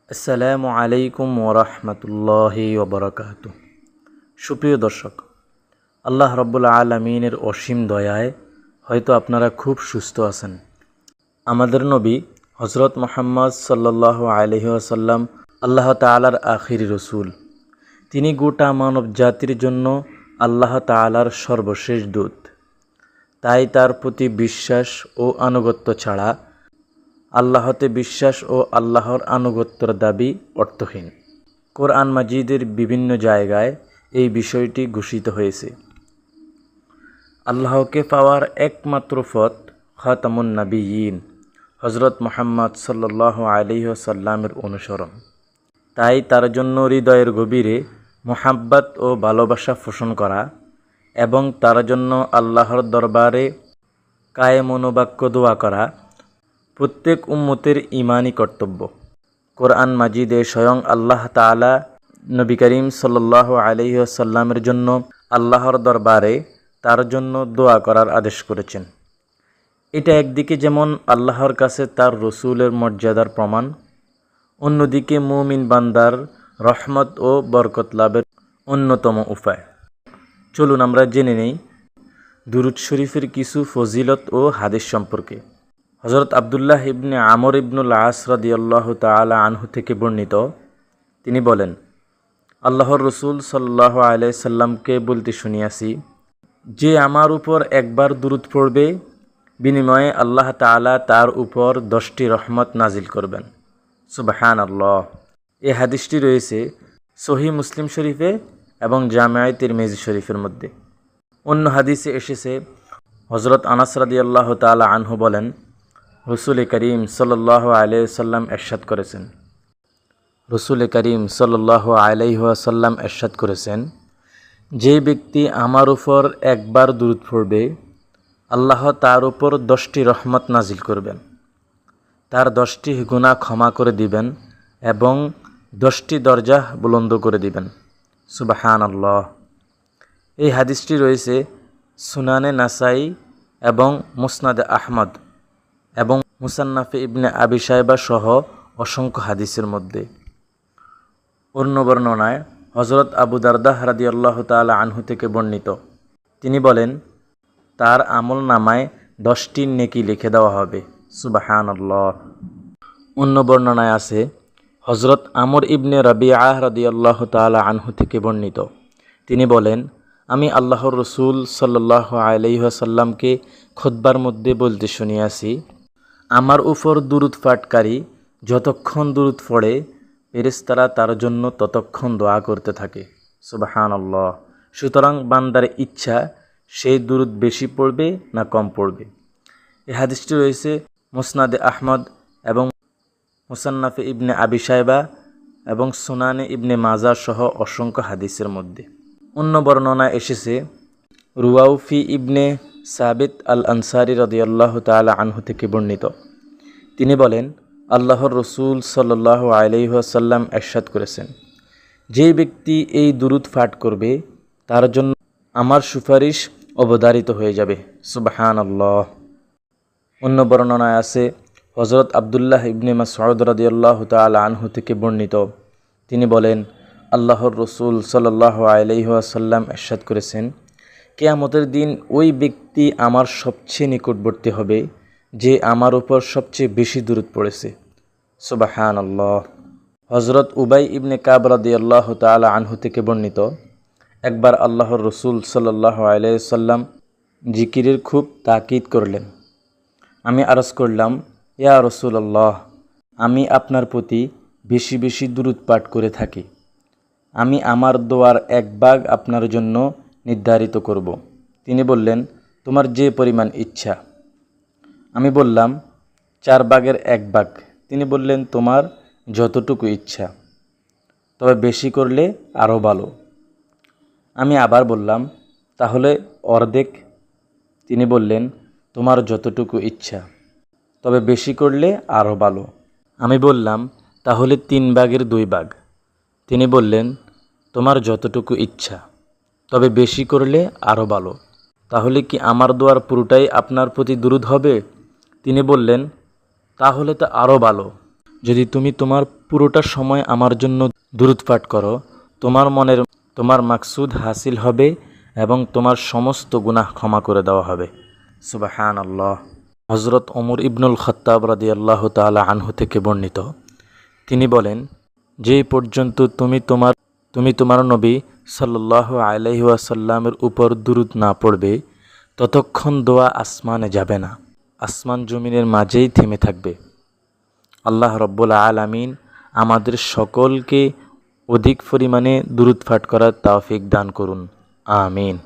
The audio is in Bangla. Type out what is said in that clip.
আসসালামু আলাইকুম ওরহমতুল্লাহি ওবরাকাতুহ। সুপ্রিয় দর্শক, আল্লাহ রব্বুল আলমিনের অসীম দয়ায় হয়তো আপনারা খুব সুস্থ আছেন। আমাদের নবী হজরত মুহাম্মদ সাল্লাল্লাহু আলাইহি ওয়াসাল্লাম আল্লাহ তাআলার আখিরি রসুল। তিনি গোটা মানব জাতির জন্য আল্লাহ তাআলার সর্বশেষ দূত। তাই তার প্রতি বিশ্বাস ও আনুগত্য ছাড়া আল্লাহতে বিশ্বাস ও আল্লাহর আনুগত্যের দাবি অর্থহীন। কোরআন মাজিদের বিভিন্ন জায়গায় এই বিষয়টি ঘোষিত হয়েছে। আল্লাহকে পাওয়ার একমাত্র পথ খাতামুন নাবিয়্যিন হজরত মুহাম্মদ সাল্লাল্লাহু আলাইহি ওয়াসাল্লামের অনুসরণ। তাই তার জন্য হৃদয়ের গভীরে মোহাব্বত ও ভালোবাসা পোষণ করা এবং তার জন্য আল্লাহর দরবারে কায়েমনোবাক্য দোয়া করা প্রত্যেক উম্মতের ঈমানি কর্তব্য। কোরআন মাজিদে স্বয়ং আল্লাহ তাআলা নবী করিম সাল্লাল্লাহু আলাইহি ওয়াসাল্লামের জন্য আল্লাহর দরবারে তার জন্য দোয়া করার আদেশ করেছেন। এটা একদিকে যেমন আল্লাহর কাছে তার রসুলের মর্যাদার প্রমাণ, অন্যদিকে মুমিন বান্দার রহমত ও বরকত লাভের অন্যতম উপায়। চলুন আমরা জেনে নেই দুরূদ শরীফের কিছু ফজিলত ও হাদিস সম্পর্কে। হজরত আবদুল্লাহ ইবনে আমর ইবনুল আস রাদিয়াল্লাহু তাআলা আনহু থেকে বর্ণিত, তিনি বলেন, আল্লাহর রসুল সাল্লাল্লাহু আলাইহি সাল্লামকে বলতে শুনিয়াছি, যে আমার উপর একবার দুরূদ পড়বে বিনিময়ে আল্লাহ তাআলা তার উপর 10টি রহমত নাজিল করবেন। সুবহানাল্লাহ। এই হাদিসটি রয়েছে সহিহ মুসলিম শরীফে এবং জামিআয়ে তিরমিজি শরীফের মধ্যে। অন্য হাদিসে এসেছে, হজরত আনাস রাদিয়াল্লাহু তাআলা আনহু বলেন, রসুল করিম সাল্লাল্লাহু আলাইহি ওয়াসাল্লাম ইরশাদ করেছেন, রসুল করিম সাল্লাল্লাহু আলাইহি ওয়াসাল্লাম ইরশাদ করেছেন, যে ব্যক্তি আমার উপর একবার দুরূদ পড়বে আল্লাহ তার উপর 10টি রহমত নাজিল করবেন, তার 10টি গুনাহ ক্ষমা করে দিবেন এবং 10টি দরজা বুলন্দ করে দিবেন। সুবহানাল্লাহ। এই হাদিসটি রয়েছে সুনানে নাসাই এবং মুসনাদে আহমদ এবং মুসান্নাফে ইবনে আবি শায়বা সহ অসংখ্য হাদিসের মধ্যে। অন্য বর্ণনায় হজরত আবু দারদাহ রাদিয়াল্লাহু তাআলা আনহু থেকে বর্ণিত, তিনি বলেন, তার আমল নামায় 10টি নেকি লিখে দেওয়া হবে। সুবহানাল্লাহ। অন্য বর্ণনায় আছে, হজরত আমর ইবনে রাবিআহ রাদিয়াল্লাহু তাআলা আনহু থেকে বর্ণিত, তিনি বলেন, আমি আল্লাহর রসুল সাল্লাল্লাহু আলাইহি ওয়াসাল্লামকে খুতবার মধ্যে বলতে শুনিয়াছি, আমার উপর দুরূদ পাঠকারী যতক্ষণ দুরূদ পড়ে ফেরেশতারা তার জন্য ততক্ষণ দোয়া করতে থাকে। সুবহানাল্লাহ। সুতরাং বান্দার ইচ্ছা সেই দুরূদ বেশি পড়বে না কম পড়বে। এই হাদিসটি রয়েছে মুসনাদে আহমদ এবং মুসান্নাফে ইবনে আবি শায়বা এবং সুনানে ইবনে মাজা সহ অসংখ্য হাদিসের মধ্যে। অন্য বর্ণনায় এসেছে, রুয়াউফি ইবনে সাবিত আল আনসারি রাদিয়াল্লাহু তাআলা আনহু থেকে বর্ণিত, তিনি বলেন, আল্লাহর রসুল সাল্লাল্লাহু আলাইহি ওয়াসাল্লাম ইরশাদ করেছেন, যে ব্যক্তি এই দুরূদ পাঠ করবে তার জন্য আমার সুপারিশ অবধারিত হয়ে যাবে। সুবহানাল্লাহ। অন্য বর্ণনায় আছে, হজরত আবদুল্লাহ ইবনে মাসউদ রাদিয়াল্লাহু তাআলা আনহু থেকে বর্ণিত, তিনি বলেন, আল্লাহর রসুল সাল্লাল্লাহু আলাইহি ওয়াসাল্লাম ইরশাদ করেছেন, কিয়ামতের দিন ওই ব্যক্তি আমার সবচেয়ে নিকটবর্তী হবে যে আমার উপর সবচেয়ে বেশি দুরূদ পড়েছে। সুবহানাল্লাহ। হজরত উবাই ইবনে কাব রাদিয়াল্লাহু তাআলা আনহু থেকে বর্ণিত, একবার আল্লাহর রসুল সাল্লাল্লাহু আলাইহি ওয়াসাল্লাম জিকিরের খুব তাকিদ করলেন। আমি আরজ করলাম, ইয়া রাসূলুল্লাহ, আমি আপনার প্রতি বেশি বেশি দুরূদ পাঠ করে থাকি। আমি আমার দোয়ার 1 ভাগ আপনার জন্য নির্ধারিত করব। তিনি বললেন, তোমার যে পরিমাণ ইচ্ছা। আমি বললাম, 4 ভাগের 1 ভাগ। তিনি বললেন, তোমার যতটুকু ইচ্ছা, তবে বেশি করলে আরও ভালো। আমি আবার বললাম, তাহলে অর্ধেক। তিনি বললেন, তোমার যতটুকু ইচ্ছা, তবে বেশি করলে আরও ভালো। আমি বললাম, তাহলে 3 ভাগের 2 ভাগ। তিনি বললেন, তোমার যতটুকু ইচ্ছা, তবে বেশি করলে আরও ভালো। তাহলে কি আমার দোয়ার পুরোটাই আপনার প্রতি দুরূদ হবে? তিনি বললেন, তাহলে তো আরও ভালো। যদি তুমি তোমার পুরোটা সময় আমার জন্য দুরূদ পাঠ করো, তোমার মাকসুদ হাসিল হবে এবং তোমার সমস্ত গুনাহ ক্ষমা করে দেওয়া হবে। সুবহানাল্লাহ। হযরত ওমর ইবনুল খাত্তাব রাদিয়াল্লাহু তাআলা আনহু থেকে বর্ণিত, তিনি বলেন, যেই পর্যন্ত তুমি তোমার নবী সাল্লাল্লাহু আলাইহি ওয়াসাল্লামের উপর দুরূদ না পড়বে, ততক্ষণ দোয়া আসমানে যাবে না, আসমান জমিনের মাঝেই থেমে থাকবে। আল্লাহ রব্বুল আলামিন আমাদের সকলকে অধিক পরিমাণে দুরূদ পাঠ করার তৌফিক দান করুন। আমিন।